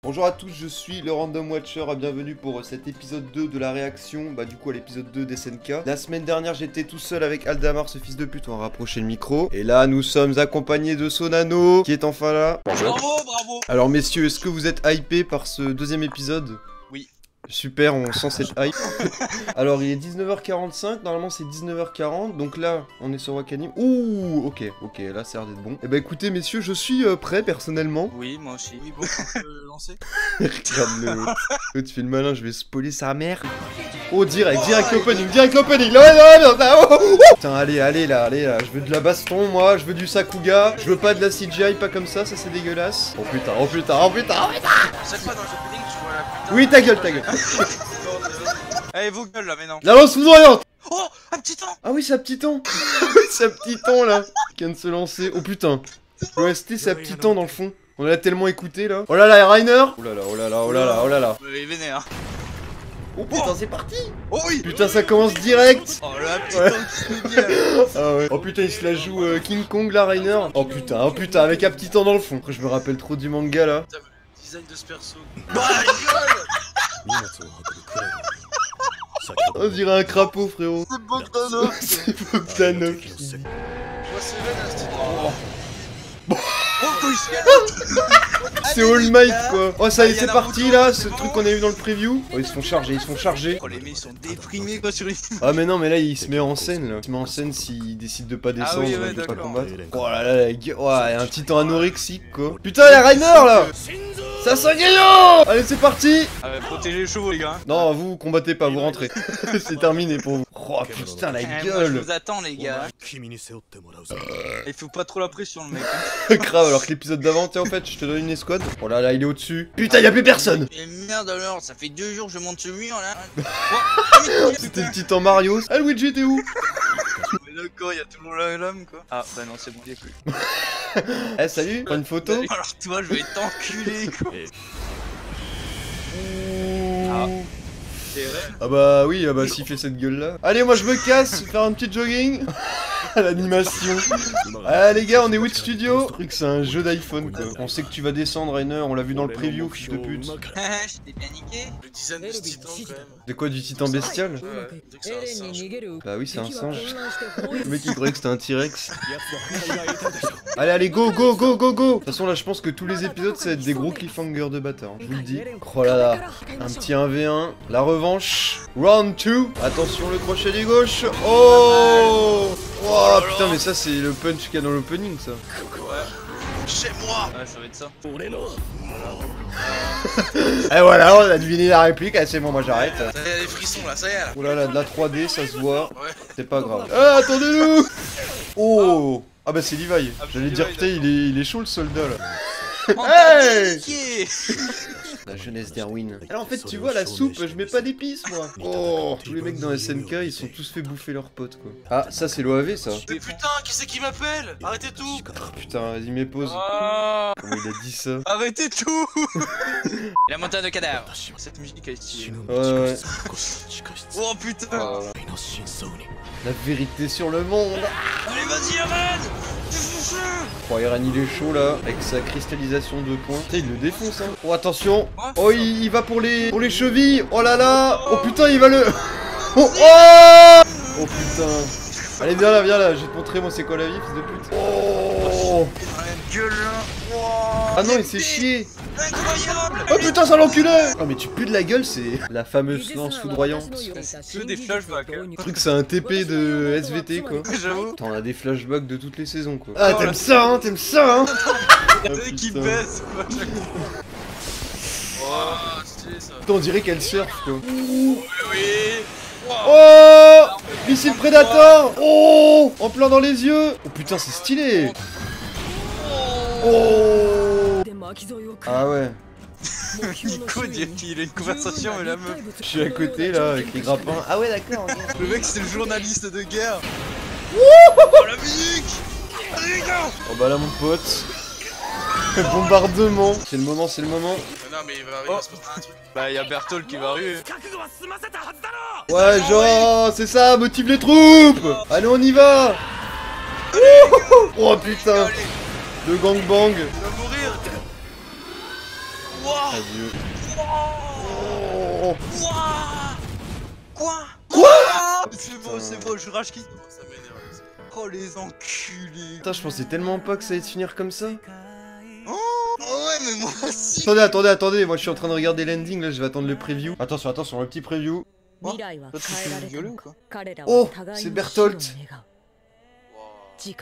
Bonjour à tous, je suis le Random Watcher, bienvenue pour cet épisode 2 de la réaction, du coup à l'épisode 2 d'SNK. La semaine dernière j'étais tout seul avec Aldamar, ce fils de pute, on va rapprocher le micro. Et là nous sommes accompagnés de Sonano, qui est enfin là. Bonjour. Bravo, bravo. Alors messieurs, est-ce que vous êtes hypés par ce deuxième épisode? Oui. Super, on sent cette hype. Alors il est 19h45, normalement c'est 19h40, donc là on est sur Wakanim. Ouh, ok, là ça a l'air d'être bon. Eh ben écoutez messieurs, je suis prêt personnellement. Oui, moi aussi. Oui, bon, on peut lancer. Regarde-le, l'autre fait le malin, je vais spoiler sa mère. Oh, direct l'opening, là, Putain, allez là, je veux de la baston, moi, je veux du Sakuga, je veux pas de la CGI, pas comme ça c'est dégueulasse. Oh putain. Chaque fois dans le opening, tu vois la putain. Oui, ta gueule. Allez, vos gueules là, mais non. La lance foudroyante. Oh, un petit temps. Ah oui, sa petit ton. Oui, sa petit ton, là, qui vient de se lancer. Oh putain, l'OST, sa petit ton dans le fond. On l'a tellement écouté, là. Oh là là, Rainer. Oh là là. Il est vénère. Oh putain, c'est parti. Oh oui. Putain, ça commence direct. Oh la petit temps qui se met bien. Ah ouais. Oh putain, il se la joue King Kong là, Rainer. Oh putain, avec un petit temps dans le fond. Après, je me rappelle trop du manga là. Putain, le design de ce perso. Bah, gueule. On dirait un crapaud, frérot. C'est Bogdanov. C'est Bogdanov. Je vois Seven à ce titre. Oh, C'est All Might quoi. Oh, ça y est, c'est parti là, ce truc qu'on a vu dans le preview. Oh, ils se font charger. Oh, les mecs ils sont déprimés quoi sur les. Ah, mais non, mais là, il se met en scène là. Il se met en scène s'il décide de pas descendre, oui, ouais, de pas d'accord. combattre. Oh là là, ouais, un titan anorexique quoi. Putain, y'a Rainer là. Sasageo. Allez, c'est parti. Ah, bah, protégez les chevaux, les gars. Non, vous combattez pas, vous rentrez. C'est terminé pour vous. Oh putain, la Moi, je gueule. vous attends, les gars. Il faut pas trop la pression, le mec. Grave, alors que l'épisode d'avant, tiens, en fait, je te donne une escouade. Oh là là, il est au-dessus. Putain, y'a plus personne. Et merde alors, ça fait 2 jours que je monte ce mur là. C'était le titan Mario. Ah, Luigi, t'es où? Mais d'accord, il y a toujours l'homme quoi. Ah bah non, c'est bon, il y a plus. Eh, salut, prends une photo. Alors toi, je vais t'enculer quoi. Ah. C'est vrai. Ah bah oui, s'il fait cette gueule là. Allez, moi je me casse, faire un petit jogging. L'animation. Ah les gars, on est Wit Studio. Le truc, c'est un jeu d'iPhone quoi. On sait que tu vas descendre, Rainer, on l'a vu dans le preview, fils de pute. Je t'ai bien niqué. Le design de ce titan quand même. De quoi, du titan bestial? Ouais, dès que c'est un singe. Bah oui, c'est un singe. Le mec il croyait que c'était un T-Rex. Allez, go. De toute façon, là, je pense que tous les épisodes, ça va être des gros cliffhangers de bâtard. Je vous le dis. Oh là là. Un petit 1v1. La revanche. Round 2. Attention, le crochet du gauche. Oh putain, mais ça, c'est le punch qu'il y a dans l'opening, ça. Chez moi. Ouais, ça va être ça. Et voilà, on a deviné la réplique. Ah, c'est bon, moi j'arrête. Ça y a des frissons là, ça y est là. Oh là là, de la 3D, ça se voit. Ouais. C'est pas grave. Ah, attendez-nous. Oh. Ah bah c'est Levi. J'allais dire, putain, il est chaud le soldat là. Hey. La jeunesse d'Erwin. Alors en fait, tu vois, la soupe, je mets pas d'épices, moi. Oh, tous les mecs dans SNK, ils sont tous fait bouffer leurs potes, quoi. Ah, ça, c'est l'OAV, ça. Mais putain, qui c'est qui m'appelle? Arrêtez tout. Oh, putain, vas-y, mets pause. Oh, Comment il a dit ça? arrêtez tout. La montagne de cadavres. Cette musique elle est stylée. Ouais. Oh putain. Oh là là. La vérité sur le monde. Allez, vas-y, Eren. Défonce-le. Oh, Eren, il est chaud, là, avec sa cristallisation de points. Putain, il le défonce, hein. Oh, attention. Quoi? Oh, il va pour les chevilles. Oh là là. Oh putain, il va le... Oh putain. Allez, viens là, je vais te montrer moi c'est quoi la vie, fils de pute. Oh. Gueule là. Ah non, il s'est chié. Incroyable. Oh putain, ça l'enculé. Oh mais tu pues de la gueule, c'est la fameuse lance foudroyante. Que des flashbacks. Le truc, c'est un TP de SVT quoi. J'avoue. Attends, on a des flashbacks de toutes les saisons quoi. Ah, t'aimes ça hein. Le mec qui putain. baisse quoi. Oh, stylé ça. Putain, on dirait qu'elle surfe quoi. Oui. Oh, missile Predator. Oh, en plein dans les yeux. Oh putain, c'est stylé. Oh. Ah ouais. Nico, il a une conversation avec la meuf. Je suis à côté là avec les grappins. Ah ouais, d'accord. Le mec c'est le journaliste de guerre. Oh la musique. Allez les gars. Oh bah là mon pote. Bombardement. C'est le moment. Non mais il va se passer un truc. Bah y'a Berthold qui va arriver. Ouais, genre, c'est ça, motive les troupes. Allez, on y va. Oh putain. Le gangbang. Il va mourir. Wouah. Adieu. Wouah. Oh. Wouah. Quoi? C'est beau, je rage qui. Ça m'énerve. Oh les enculés. Putain, je pensais tellement pas que ça allait se finir comme ça. Oh ouais, mais moi aussi. Attendez, moi je suis en train de regarder l'ending, là je vais attendre le preview. Attention, le petit preview. Toi, tu fais rigoler ou quoi? Oh, c'est Bertholdt. Wow.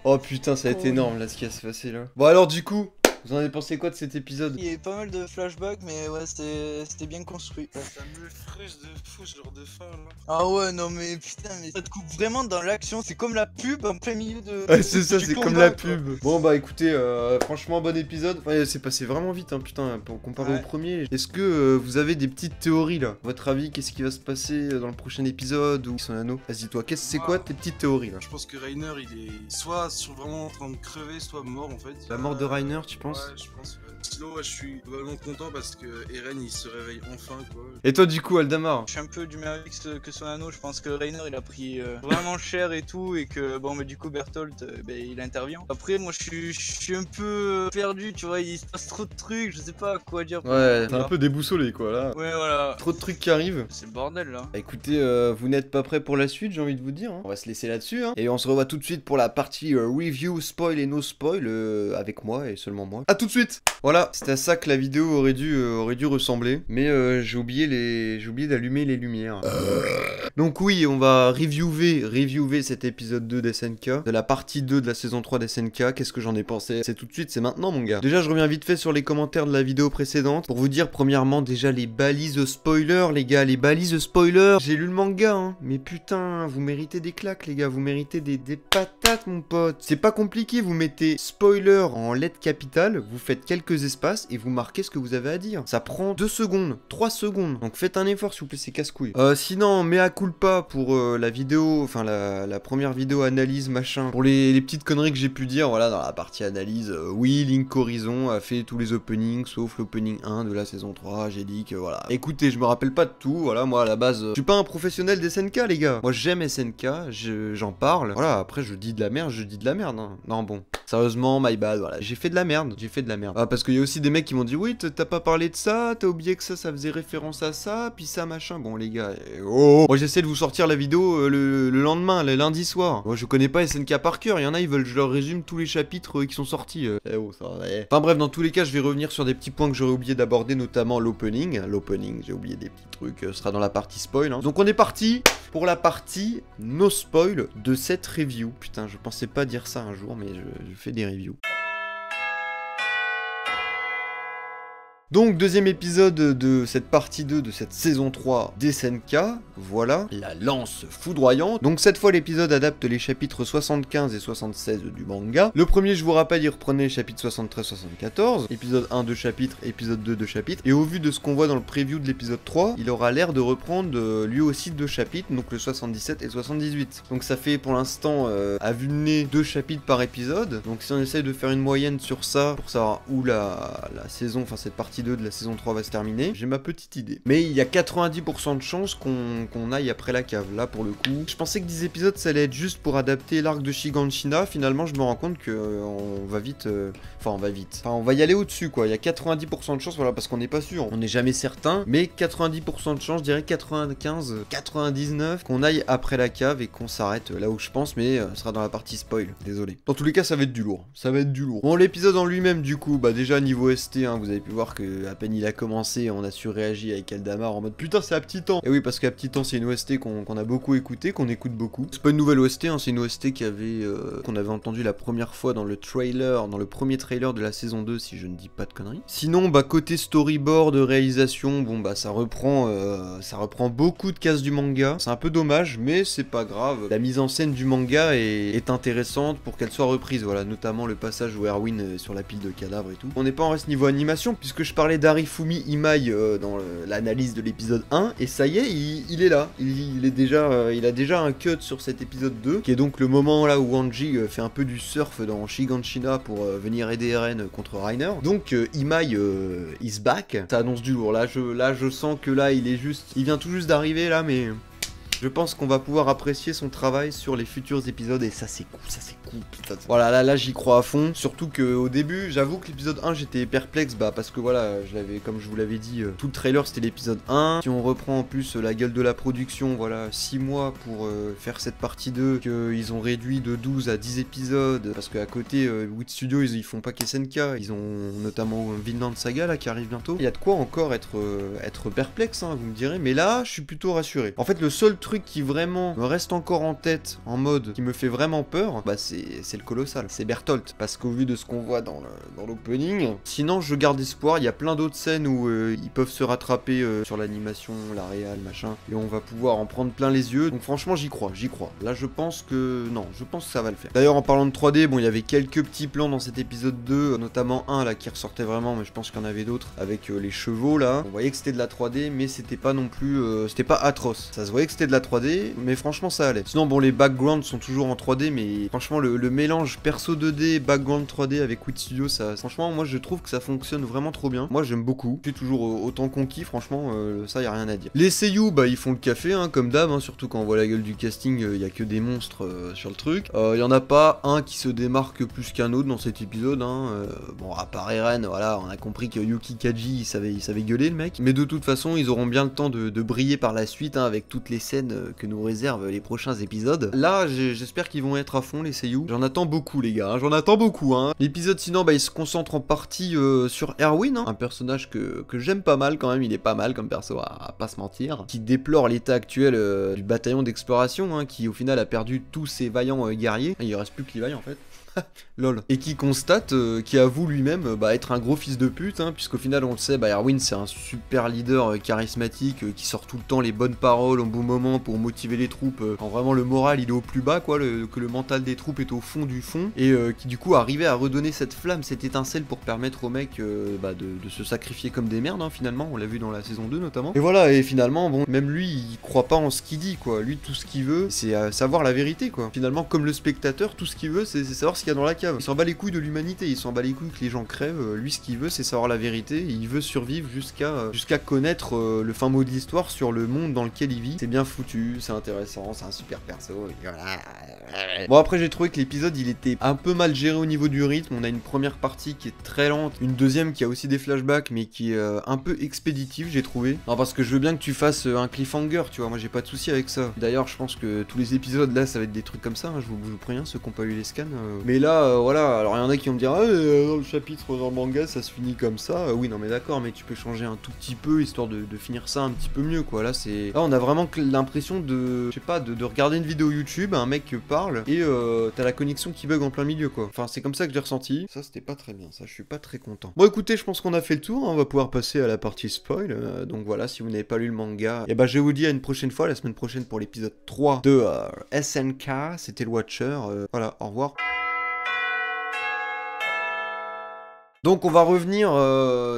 Oh putain, ça va être énorme là ce qui va se passer là. Bon alors du coup, vous en avez pensé quoi de cet épisode? Il y avait pas mal de flashbacks, mais ouais, c'était bien construit. Ça me frustre de fou ce genre de fin là. Ah ouais, non mais putain, mais ça te coupe vraiment dans l'action, c'est comme la pub en plein milieu de... Ouais, c'est ça, du c'est combat, comme la quoi. pub. Bon bah écoutez, franchement bon épisode. Enfin, c'est passé vraiment vite, hein, putain, pour comparer Ouais. au premier. Est-ce que vous avez des petites théories là? Votre avis, qu'est-ce qui va se passer dans le prochain épisode ou son anneau? Vas-y toi, c'est quoi tes petites théories là? Je pense que Rainer il est soit vraiment en train de crever, soit mort en fait. La mort de Rainer, tu penses? Ouais, je pense. Ouais. Sinon, ouais, je suis globalement content parce que Eren il se réveille enfin quoi. Et toi du coup, Aldamar? Je suis un peu du même avis que son anneau, je pense que Rainer il a pris vraiment cher et tout, et que bon mais du coup Bertholdt il intervient. Après moi je suis un peu perdu, tu vois, il se passe trop de trucs, je sais pas quoi dire. Ouais, t'es un peu déboussolé quoi là. Ouais voilà. Trop de trucs qui arrivent. C'est le bordel là. Bah, écoutez, vous n'êtes pas prêts pour la suite, j'ai envie de vous dire. Hein. On va se laisser là-dessus. Hein. Et on se revoit tout de suite pour la partie review, spoil et no spoil avec moi et seulement moi. A tout de suite. Voilà, c'était à ça que la vidéo aurait dû ressembler. Mais j'ai oublié d'allumer les lumières. Donc oui, on va reviewer cet épisode 2 d'SNK, de la partie 2 de la saison 3 d'SNK. Qu'est-ce que j'en ai pensé? C'est tout de suite, c'est maintenant mon gars. Déjà, je reviens vite fait sur les commentaires de la vidéo précédente pour vous dire premièrement déjà les balises spoilers, les gars, les balises spoilers. J'ai lu le manga, hein, mais putain, vous méritez des claques, les gars, vous méritez des patates, mon pote. C'est pas compliqué, vous mettez spoiler en lettres capitales, vous faites quelques espaces et vous marquez ce que vous avez à dire. Ça prend 2 secondes, 3 secondes, donc faites un effort s'il vous plaît, c'est casse-couille. Sinon, mea culpa pour la vidéo, enfin la première vidéo analyse machin, pour les petites conneries que j'ai pu dire, voilà, dans la partie analyse, oui, Link Horizon a fait tous les openings, sauf l'opening 1 de la saison 3, j'ai dit que voilà. Écoutez, je me rappelle pas de tout, voilà, moi à la base, je suis pas un professionnel des SNK les gars. Moi j'aime SNK, j'en parle, voilà, après je dis de la merde, hein. Non bon, sérieusement, my bad, voilà, j'ai fait de la merde. Ah, parce qu'il y a aussi des mecs qui m'ont dit, oui, t'as pas parlé de ça, t'as oublié que ça faisait référence à ça, puis ça machin, bon les gars, oh. Moi j'essaie de vous sortir la vidéo le lendemain, le lundi soir. Moi je connais pas SNK par cœur, il y en a, ils veulent que je leur résume tous les chapitres qui sont sortis. Oh, ça va, Enfin bref, dans tous les cas, je vais revenir sur des petits points que j'aurais oublié d'aborder, notamment l'opening. L'opening, j'ai oublié des petits trucs, ce sera dans la partie spoil. Hein. Donc on est parti pour la partie no spoil de cette review. Putain, je pensais pas dire ça un jour, mais je fais des reviews. Donc, deuxième épisode de cette partie 2 de cette saison 3 d'SNK, voilà, la lance foudroyante. Donc cette fois l'épisode adapte les chapitres 75 et 76 du manga. Le premier, je vous rappelle, il reprenait les chapitres 73-74, épisode 1 2 chapitres, épisode 2 2 chapitres, et au vu de ce qu'on voit dans le preview de l'épisode 3, il aura l'air de reprendre lui aussi 2 chapitres, donc le 77 et 78. Donc ça fait pour l'instant, à vue de nez, 2 chapitres par épisode, donc si on essaye de faire une moyenne sur ça, pour savoir où la saison, enfin cette partie 2 de la saison 3 va se terminer, j'ai ma petite idée. Mais il y a 90% de chances qu'on aille après la cave, là pour le coup. Je pensais que 10 épisodes ça allait être juste pour adapter l'arc de Shiganshina, finalement je me rends compte que on va vite, enfin on va y aller au-dessus quoi, il y a 90% de chances, voilà, parce qu'on n'est pas sûr, on n'est jamais certain, mais 90% de chances, je dirais 95, 99, qu'on aille après la cave et qu'on s'arrête là où je pense, mais ce sera dans la partie spoil, désolé. Dans tous les cas ça va être du lourd, Bon, l'épisode en lui-même du coup, bah déjà niveau ST, hein, vous avez pu voir que à peine il a commencé, on a su réagir avec Aldamar en mode putain c'est à petit temps. Et oui, parce qu'à petit temps c'est une OST qu'on a beaucoup écouté, qu'on écoute beaucoup. C'est pas une nouvelle OST, hein, c'est une OST qu'on avait entendu la première fois dans le trailer, dans le premier trailer de la saison 2 si je ne dis pas de conneries. Sinon bah côté storyboard, réalisation, bon bah ça reprend beaucoup de cases du manga. C'est un peu dommage mais c'est pas grave. La mise en scène du manga est intéressante pour qu'elle soit reprise, voilà, notamment le passage où Erwin est sur la pile de cadavres et tout. On n'est pas en reste niveau animation puisque je parlais d'Arifumi Imai dans l'analyse de l'épisode 1 et ça y est, il est là. Il a déjà un cut sur cet épisode 2 qui est donc le moment là où Anji fait un peu du surf dans Shiganshina pour venir aider Eren contre Rainer. Donc Imai is back. Ça annonce du lourd. Là je sens que là il vient tout juste d'arriver là, mais Je pense qu'on va pouvoir apprécier son travail sur les futurs épisodes et ça c'est cool, putain. Voilà, là j'y crois à fond, surtout que au début, j'avoue que l'épisode 1 j'étais perplexe, parce que voilà, comme je vous l'avais dit, tout le trailer c'était l'épisode 1. Si on reprend en plus la gueule de la production, voilà, 6 mois pour faire cette partie 2, qu'ils ont réduit de 12 à 10 épisodes, parce qu'à côté, Wit Studio ils font pas qu'SNK, ils ont notamment Vinland Saga là qui arrive bientôt. Il y a de quoi encore être perplexe, hein, vous me direz, mais là je suis plutôt rassuré. En fait, le seul truc qui vraiment me reste encore en tête, en mode qui me fait vraiment peur, c'est le colossal, c'est Bertholdt, parce qu'au vu de ce qu'on voit dans l'opening, sinon je garde espoir. Il y a plein d'autres scènes où ils peuvent se rattraper sur l'animation, la réal, machin, et on va pouvoir en prendre plein les yeux. Donc franchement j'y crois. Là je pense que ça va le faire. D'ailleurs en parlant de 3D, bon il y avait quelques petits plans dans cet épisode 2, notamment un là qui ressortait vraiment, mais je pense qu'il y en avait d'autres avec les chevaux là. On voyait que c'était de la 3D, mais c'était pas non plus, c'était pas atroce. Ça se voyait que c'était de la 3D, mais franchement ça allait. Sinon bon les backgrounds sont toujours en 3D, mais franchement le mélange perso 2D, background 3D avec Wit Studio, ça, franchement moi je trouve que ça fonctionne vraiment trop bien. Moi j'aime beaucoup. Je suis toujours autant conquis, franchement ça y a rien à dire. Les seiyuu ils font le café hein, comme d'hab, hein, surtout quand on voit la gueule du casting, il y a que des monstres sur le truc. Il y en a pas un qui se démarque plus qu'un autre dans cet épisode hein. Bon à part Eren, voilà, on a compris que Yuki Kaji il savait gueuler le mec, mais de toute façon ils auront bien le temps de briller par la suite hein, avec toutes les scènes que nous réservent les prochains épisodes. Là j'espère qu'ils vont être à fond les seiyuu. J'en attends beaucoup les gars, j'en attends beaucoup hein. L'épisode sinon il se concentre en partie sur Erwin, hein, un personnage que j'aime pas mal quand même, il est pas mal comme perso à pas se mentir, qui déplore l'état actuel du bataillon d'exploration hein, qui au final a perdu tous ses vaillants guerriers. Il reste plus que les vaillants en fait. Lol. Et qui constate, qui avoue lui-même être un gros fils de pute, hein, puisqu'au final on le sait, Erwin c'est un super leader charismatique qui sort tout le temps les bonnes paroles au bon moment pour motiver les troupes, quand vraiment le moral il est au plus bas quoi, que le mental des troupes est au fond du fond, et qui du coup arrivait à redonner cette flamme, cette étincelle pour permettre aux mecs de se sacrifier comme des merdes hein, finalement, on l'a vu dans la saison 2 notamment. Et voilà, et finalement bon, même lui il croit pas en ce qu'il dit quoi, lui tout ce qu'il veut c'est savoir la vérité quoi. Finalement comme le spectateur, tout ce qu'il veut c'est savoir ce qu'il y a dans la cave. Il s'en bat les couilles de l'humanité, il s'en bat les couilles que les gens crèvent, lui ce qu'il veut c'est savoir la vérité, il veut survivre jusqu'à connaître le fin mot de l'histoire sur le monde dans lequel il vit. C'est bien foutu, c'est intéressant, c'est un super perso, et voilà. Bon après j'ai trouvé que l'épisode il était un peu mal géré au niveau du rythme, on a une première partie qui est très lente, une deuxième qui a aussi des flashbacks mais qui est un peu expéditive j'ai trouvé. Non parce que je veux bien que tu fasses un cliffhanger, tu vois, moi j'ai pas de souci avec ça. D'ailleurs je pense que tous les épisodes là ça va être des trucs comme ça, hein, je vous préviens ceux qui ont pas eu les scans. Mais là voilà, alors il y en a qui vont me dire dans le chapitre dans le manga ça se finit comme ça, oui non mais d'accord, mais tu peux changer un tout petit peu histoire de finir ça un petit peu mieux quoi. Là on a vraiment l'impression de, je sais pas, de regarder une vidéo YouTube, un mec parle et t'as la connexion qui bug en plein milieu quoi. Enfin c'est comme ça que j'ai ressenti, ça c'était pas très bien, ça je suis pas très content. Bon écoutez, je pense qu'on a fait le tour, hein, on va pouvoir passer à la partie spoil, donc voilà, si vous n'avez pas lu le manga, et je vous dis à une prochaine fois, la semaine prochaine pour l'épisode 3 de SNK, c'était le Watcher, voilà, au revoir. Donc on va revenir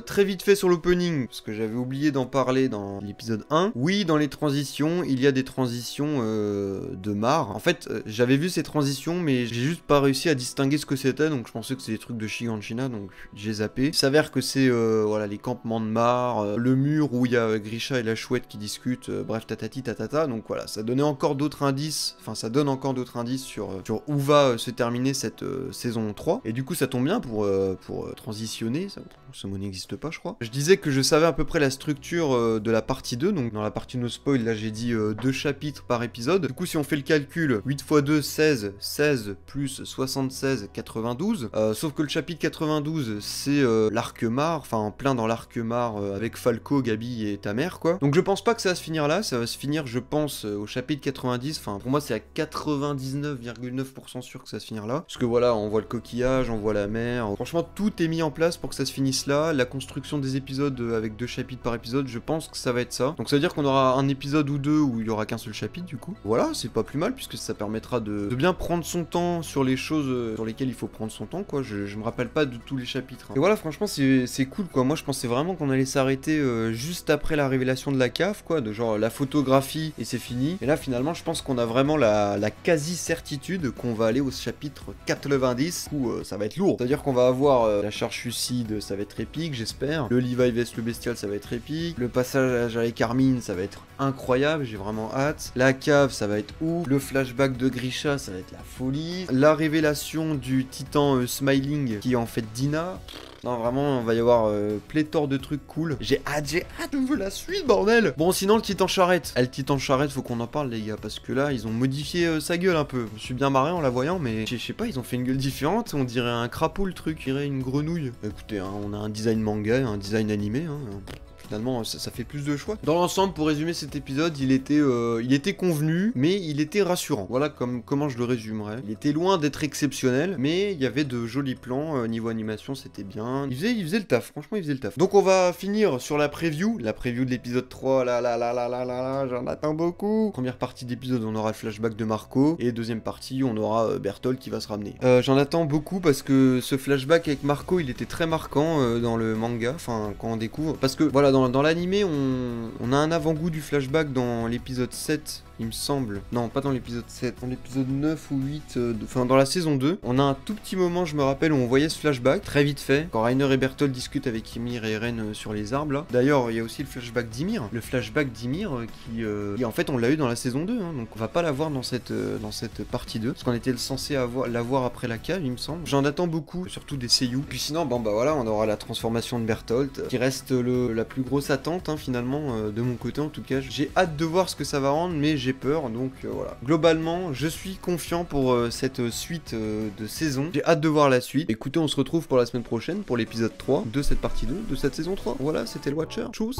très vite fait sur l'opening, parce que j'avais oublié d'en parler dans l'épisode 1. Oui, dans les transitions, il y a des transitions de marre. En fait, j'avais vu ces transitions, mais j'ai juste pas réussi à distinguer ce que c'était, donc je pensais que c'était des trucs de Shiganshina, donc j'ai zappé. Il s'avère que c'est voilà, les campements de marre, le mur où il y a Grisha et la chouette qui discutent, bref, tatati tatata, donc voilà, ça donnait encore d'autres indices, enfin ça donne encore d'autres indices sur où va se terminer cette saison 3, et du coup ça tombe bien pour transitionner, ce mot n'existe pas je crois. Je disais que je savais à peu près la structure de la partie 2, donc dans la partie no spoil là j'ai dit 2 chapitres par épisode. Du coup si on fait le calcul, 8 x 2 16, 16 plus 76, 92, sauf que le chapitre 92 c'est l'Arkemar, enfin en plein dans l'Arkemar avec Falco, Gabi et ta mère quoi. Donc je pense pas que ça va se finir là, ça va se finir je pense au chapitre 90, enfin pour moi c'est à 99,9% sûr que ça va se finir là, parce que voilà on voit le coquillage, on voit la mer, franchement tout est mis en place pour que ça se finisse là. La construction des épisodes avec 2 chapitres par épisode, je pense que ça va être ça. Donc ça veut dire qu'on aura un épisode ou 2 où il y aura qu'un seul chapitre du coup. Voilà, c'est pas plus mal puisque ça permettra de bien prendre son temps sur les choses sur lesquelles il faut prendre son temps quoi. Je me rappelle pas de tous les chapitres. Hein. Et voilà, franchement c'est cool quoi. Moi je pensais vraiment qu'on allait s'arrêter juste après la révélation de la cave quoi, de genre la photographie et c'est fini. Et là finalement je pense qu'on a vraiment la quasi certitude qu'on va aller au chapitre 90 où ça va être lourd. C'est-à-dire qu'on va avoir la charge charge suicide, ça va être épique, j'espère. Le Levi vs le bestial, ça va être épique. Le passage avec Armin, ça va être incroyable, j'ai vraiment hâte. La cave, ça va être ouf. Le flashback de Grisha, ça va être la folie. La révélation du titan Smiling, qui est en fait Dina. Non, vraiment, on va y avoir pléthore de trucs cool. J'ai hâte, je veux la suite, bordel. Bon, sinon, le titan charrette. Le titan charrette, faut qu'on en parle, les gars, parce que là, ils ont modifié sa gueule un peu. Je me suis bien marré en la voyant, mais je sais pas, ils ont fait une gueule différente. On dirait un crapaud, le truc, on dirait une grenouille. Écoutez, hein, on a un design manga, un design animé, hein. Finalement, ça fait plus de choix. Dans l'ensemble, pour résumer cet épisode, il était convenu, mais il était rassurant. Voilà comment je le résumerais. Il était loin d'être exceptionnel, mais il y avait de jolis plans. Niveau animation, c'était bien. Il faisait le taf, franchement, il faisait le taf. Donc on va finir sur la preview de l'épisode 3. Là, j'en attends beaucoup. Première partie d'épisode, on aura le flashback de Marco. Et deuxième partie, on aura Bertholdt qui va se ramener. J'en attends beaucoup parce que ce flashback avec Marco, il était très marquant dans le manga. Enfin, quand on découvre. Parce que, voilà, dans l'animé, on a un avant-goût du flashback dans l'épisode 7, il me semble. Non, pas dans l'épisode 7, dans l'épisode 9 ou 8, enfin dans la saison 2. On a un tout petit moment, je me rappelle, où on voyait ce flashback, très vite fait, quand Reiner et Bertholdt discutent avec Ymir et Eren sur les arbres, là. D'ailleurs, il y a aussi le flashback d'Ymir. Le flashback d'Ymir qui en fait, on l'a eu dans la saison 2, hein, donc on va pas l'avoir dans cette partie 2, parce qu'on était censé l'avoir après la cave, il me semble. J'en attends beaucoup, surtout des seiyuu. Puis sinon, bon bah voilà, on aura la transformation de Bertholdt, qui reste la plus grosse attente, hein, finalement, de mon côté en tout cas. J'ai hâte de voir ce que ça va rendre, mais j'ai peur, donc voilà. Globalement, je suis confiant pour cette suite de saison. J'ai hâte de voir la suite. Écoutez, on se retrouve pour la semaine prochaine, pour l'épisode 3 de cette partie 2, de cette saison 3. Voilà, c'était le Watcher. Tchuss.